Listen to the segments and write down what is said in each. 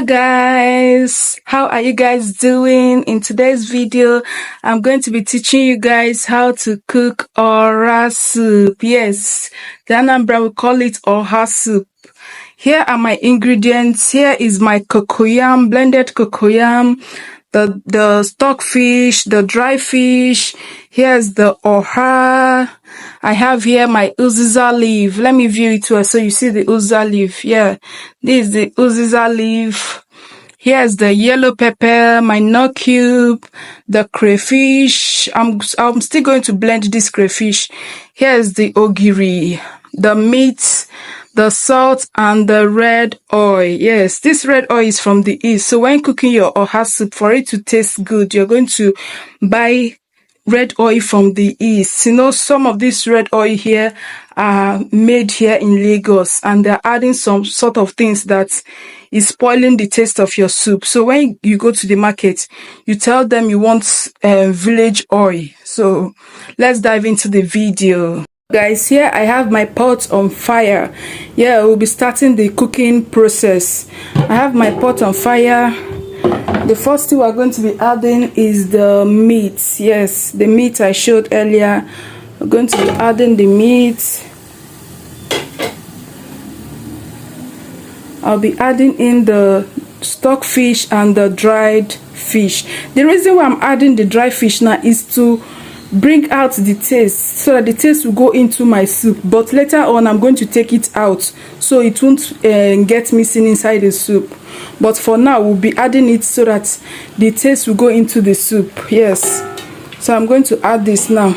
Hello guys, how are you guys doing? In today's video I'm going to be teaching you guys how to cook oha soup. Yes, the Anambra will call it oha soup. Here are my ingredients. Here is my cocoyam, blended cocoyam, the stockfish, the dry fish. Here's the oha. I have here my uziza leaf. Let me view it well so you see the uziza leaf. Yeah, this is the uziza leaf. Here's the yellow pepper, my nut cube, the crayfish. I'm still going to blend this crayfish. Here's the ogiri, the meat, the salt, and the red oil. Yes, this red oil is from the east. So when cooking your oha soup, for it to taste good, you're going to buy red oil from the east. You know, some of this red oil here are made here in Lagos, and they're adding some sort of things that is spoiling the taste of your soup. So when you go to the market, you tell them you want village oil. So let's dive into the video. Guys, here I have my pot on fire. Yeah, we'll be starting the cooking process. I have my pot on fire. The first thing we're going to be adding is the meat. Yes, the meat I showed earlier. We're going to be adding the meat. I'll be adding in the stockfish and the dried fish. The reason why I'm adding the dry fish now is to bring out the taste, so that the taste will go into my soup. But later on I'm going to take it out so it won't get missing inside the soup. But for now we'll be adding it so that the taste will go into the soup. Yes, so I'm going to add this now.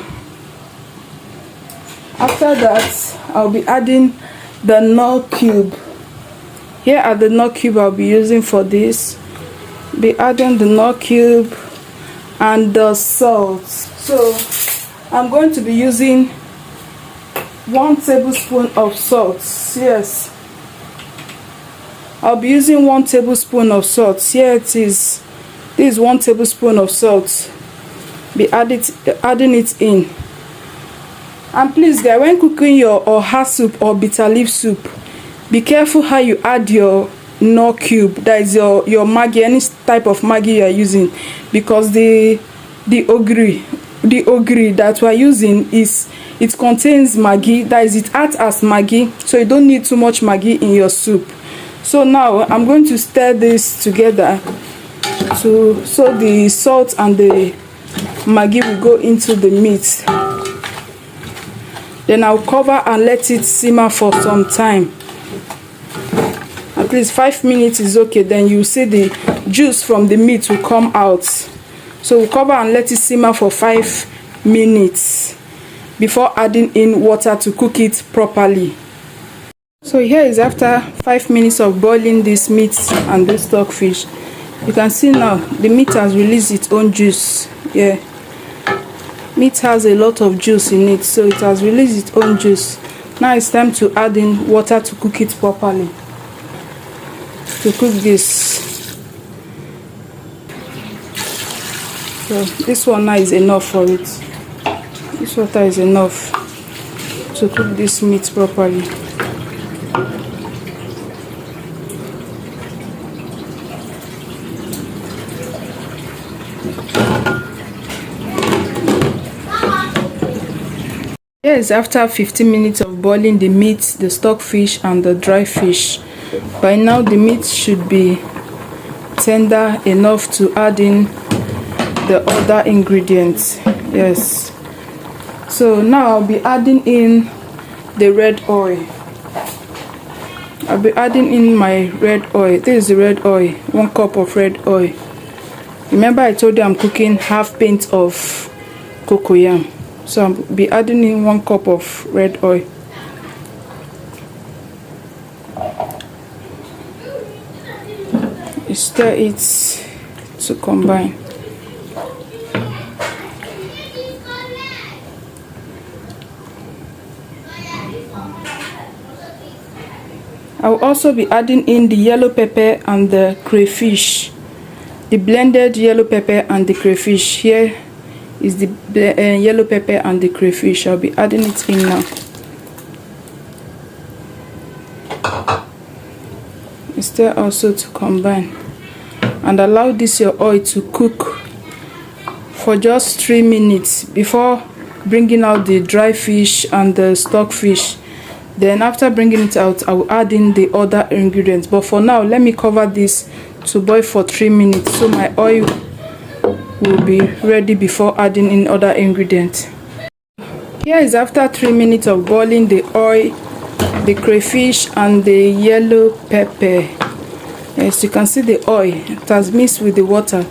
After that I'll be adding the nut cube. Here are the nut cube I'll be using for this. Be adding the nut cube and the salt. So I'm going to be using 1 tablespoon of salt. Yes, I'll be using 1 tablespoon of salt. Here it is. This is 1 tablespoon of salt. Be adding it in. And please guys, when cooking your oha soup or bitter leaf soup, be careful how you add your nut cube. That is your Maggi, any type of Maggi you are using, because the ogiri that we are using it contains Maggi. That is, it acts as Maggi, so you don't need too much Maggi in your soup. So now I'm going to stir this together so the salt and the Maggi will go into the meat. Then I'll cover and let it simmer for some time. At least 5 minutes is okay. Then you see the juice from the meat will come out. So we'll cover and let it simmer for 5 minutes before adding in water to cook it properly. So here is after 5 minutes of boiling this meat and this stockfish. You can see now the meat has released its own juice. Yeah, meat has a lot of juice in it, so it has released its own juice. Now it's time to add in water to cook it properly. To cook this. So this one now is enough for it. This water is enough to cook this meat properly. Yes, after 15 minutes of boiling the meat, the stockfish and the dry fish, by now the meat should be tender enough to add in the other ingredients. Yes, so now I'll be adding in the red oil. I'll be adding in my red oil. This is the red oil, 1 cup of red oil. Remember I told you I'm cooking half pint of cocoyam, so I'll be adding in 1 cup of red oil. Stir it to combine. I will also be adding in the yellow pepper and the crayfish, the blended yellow pepper and the crayfish. Here is the yellow pepper and the crayfish. I'll be adding it in now. stir also to combine, and allow this your oil to cook for just 3 minutes before bringing out the dry fish and the stock fish. Then after bringing it out, I will add in the other ingredients, but for now let me cover this to boil for 3 minutes so my oil will be ready before adding in other ingredients. Here is after 3 minutes of boiling the oil, the crayfish and the yellow pepper. As you can see, the oil, it has mixed with the water.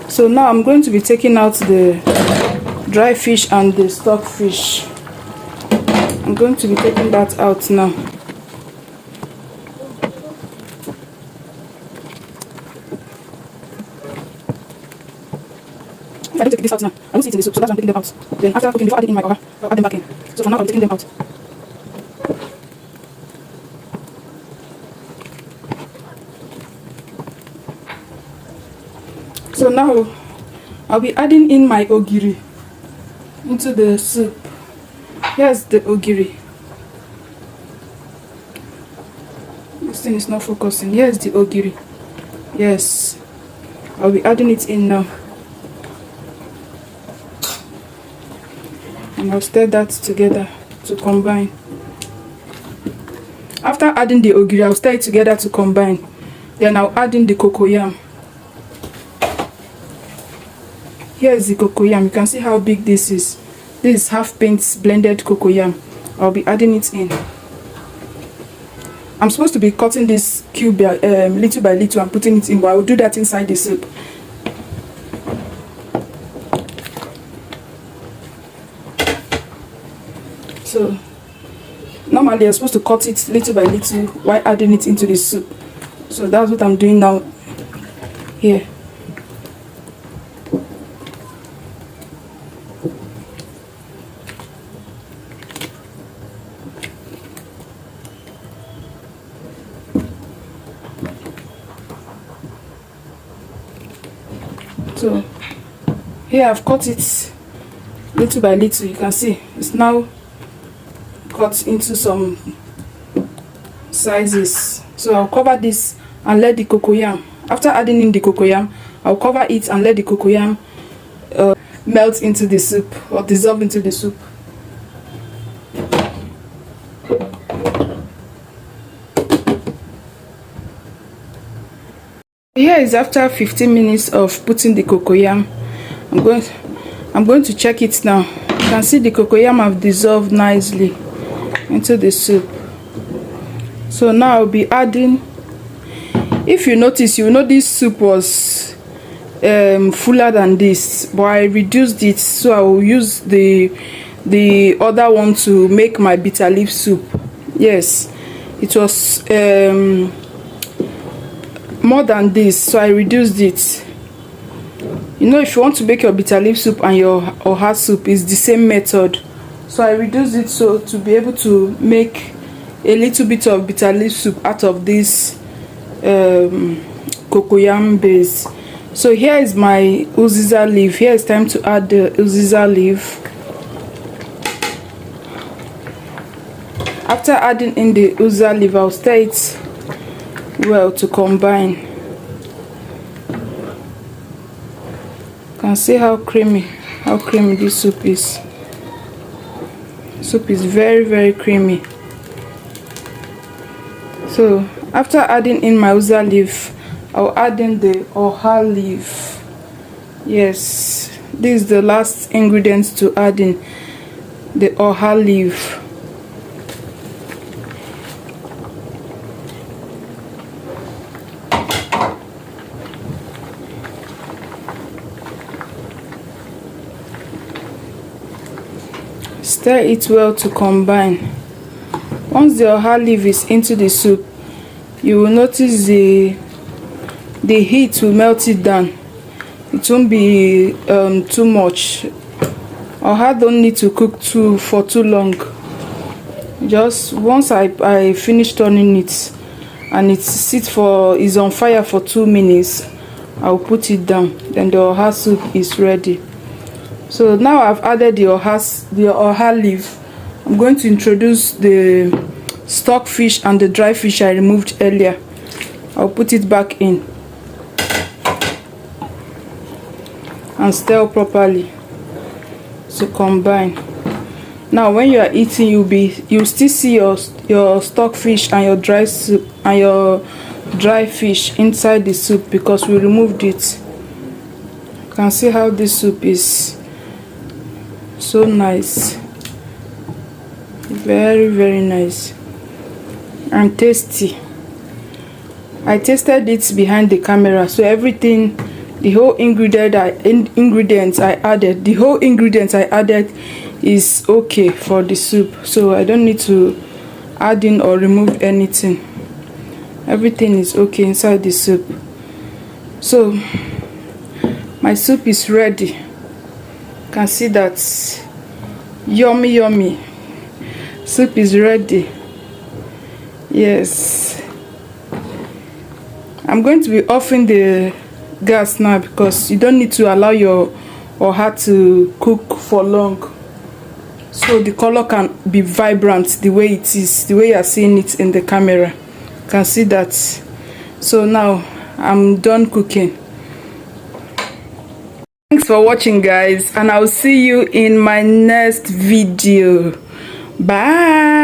So now I'm going to be taking out the dry fish and the stock fish. I'm going to be taking that out now. If I don't take this out now, I won't see it in the soup, so that's why I'm taking them out. Then after cooking, before adding in my oha, I'll add them back in. So for now, I'm taking them out. So now, I'll be adding in my ogiri into the soup. Here's the ogiri. This thing is not focusing. Here's the ogiri. Yes, I'll be adding it in now. And I'll stir that together to combine. After adding the ogiri, I'll stir it together to combine. Then I'll add in the cocoyam. Here is the cocoyam. You can see how big this is. This is half pint blended cocoyam. I'll be adding it in. I'm supposed to be cutting this cube little by little and putting it in, but I will do that inside the soup. So normally you're supposed to cut it little by little while adding it into the soup. So that's what I'm doing now here. So here I've cut it little by little. You can see it's now cut into some sizes. So I'll cover this and let the cocoyam, after adding in the cocoyam, I'll cover it and let the cocoyam melt into the soup or dissolve into the soup. Here is after 15 minutes of putting the cocoyam. I'm going to check it now. You can see the cocoyam have dissolved nicely into the soup. So now I'll be adding, if you notice, you know this soup was fuller than this, but I reduced it, so I will use the other one to make my bitter leaf soup. Yes, it was more than this, so I reduced it. You know, if you want to make your bitter leaf soup and your oha soup, is the same method. So I reduced it so to be able to make a little bit of bitter leaf soup out of this cocoyam base. So here is my uziza leaf. Here it's time to add the uziza leaf. After adding in the uziza leaf, I'll stir it well to combine. You can see how creamy this soup is. Soup is very, very creamy. So after adding in my uziza leaf, I'll add in the oha leaf. Yes, this is the last ingredient to add in, the oha leaf. Stir it well to combine. Once the oha leaf is into the soup, you will notice the heat will melt it down. It won't be too much. Oha don't need to cook for too long. Just once I finish turning it and it is on fire for 2 minutes, I'll put it down. Then the oha soup is ready. So now I've added the oha leaf. I'm going to introduce the stock fish and the dry fish I removed earlier. I'll put it back in and stir properly to combine. Now when you are eating, you'll still see your stock fish and your dry soup and your dry fish inside the soup because we removed it. You can see how this soup is so nice, very, very nice and tasty. I tasted it behind the camera, so everything, the whole ingredients I added is okay for the soup, so I don't need to add in or remove anything. Everything is okay inside the soup. So my soup is ready. You can see that. Yummy, yummy. Soup is ready. Yes. I'm going to be offing the gas now because you don't need to allow your heart to cook for long, so the color can be vibrant the way it is, the way you are seeing it in the camera. You can see that. So now I'm done cooking. Thanks for watching, guys, and I'll see you in my next video. Bye.